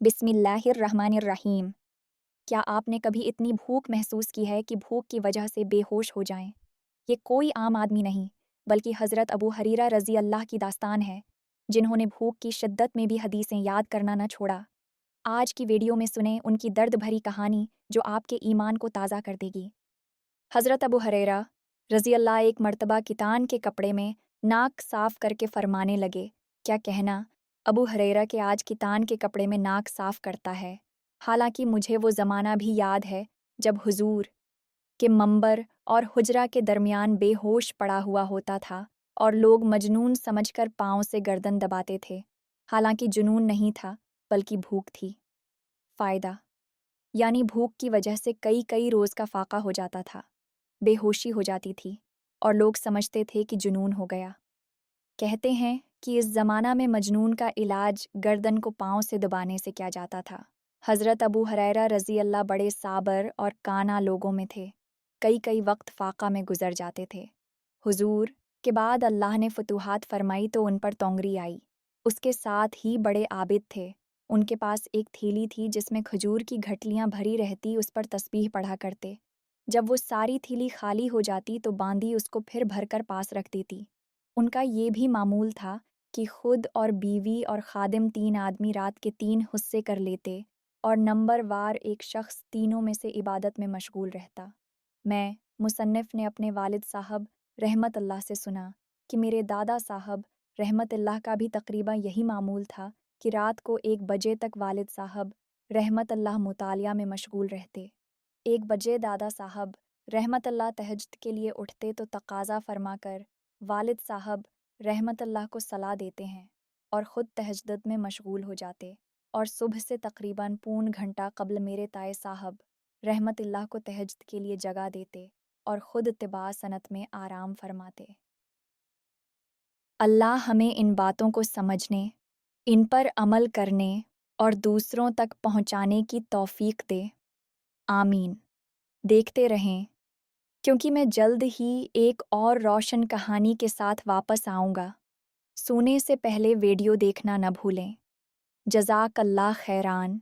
बिस्मिल्लाहिर्रहमानिर्रहीम। क्या आपने कभी इतनी भूख महसूस की है कि भूख की वजह से बेहोश हो जाएं? ये कोई आम आदमी नहीं, बल्कि हज़रत अबू हरीरा रज़ी अल्लाह की दास्तान है, जिन्होंने भूख की शिद्दत में भी हदीसें याद करना न छोड़ा। आज की वीडियो में सुने उनकी दर्द भरी कहानी जो आपके ईमान को ताज़ा कर देगी। हज़रत अबू हरेरा रज़ी अल्लाह एक मर्तबा कितान के कपड़े में नाक साफ़ करके फरमाने लगे, क्या कहना, अबू हरेरा के आज कितान के कपड़े में नाक साफ़ करता है। हालांकि मुझे वो ज़माना भी याद है जब हुजूर के मंबर और हुजरा के दरमियान बेहोश पड़ा हुआ होता था और लोग मजनून समझकर पाँव से गर्दन दबाते थे। हालांकि जुनून नहीं था, बल्कि भूख थी। फ़ायदा यानी भूख की वजह से कई कई रोज़ का फाका हो जाता था, बेहोशी हो जाती थी और लोग समझते थे कि जुनून हो गया। कहते हैं कि इस ज़माना में मजनून का इलाज गर्दन को पाँव से दबाने से किया जाता था। हज़रत अबू हुरैरा रज़ी अल्लाह बड़े साबर और काना लोगों में थे, कई कई वक्त फाका में गुजर जाते थे। हुजूर के बाद अल्लाह ने फतूहात फरमाई तो उन पर तोंगरी आई। उसके साथ ही बड़े आबिद थे। उनके पास एक थैली थी जिसमें खजूर की घटलियाँ भरी रहती, उस पर तस्बीह पढ़ा करते। जब वो सारी थैली खाली हो जाती तो बांदी उसको फिर भरकर पास रख देती। उनका ये भी मामूल था कि खुद और बीवी और खादिम 3 आदमी रात के 3 हिस्से कर लेते और नंबरवार एक शख्स तीनों में से इबादत में मशगूल रहता। मैं मुसन्निफ ने अपने वालिद साहब रहमत अल्लाह से सुना कि मेरे दादा साहब रहमत अल्लाह का भी तकरीबन यही मामूल था कि रात को 1 बजे तक वालिद साहब रहमत अल्लाह मुतालिया में मशगूल रहते। 1 बजे दादा साहब रहमत अल्लाह तहज्जुद के लिए उठते तो तकाज़ा फरमाकर वालिद साहब रहमत अल्लाह को सलाह देते हैं और ख़ुद तहज्जुद में मशगूल हो जाते और सुबह से तकरीबन पौन घंटा कबल मेरे ताए साहब रहमत अल्लाह को तहज्जुद के लिए जगा देते और ख़ुद इत्तिबा सनत में आराम फरमाते। अल्लाह हमें इन बातों को समझने, इन पर अमल करने और दूसरों तक पहुँचाने की तौफ़ीक दे। आमीन। देखते रहें, क्योंकि मैं जल्द ही एक और रोशन कहानी के साथ वापस आऊँगा। सोने से पहले वीडियो देखना न भूलें। जज़ाकल्लाह खैरान।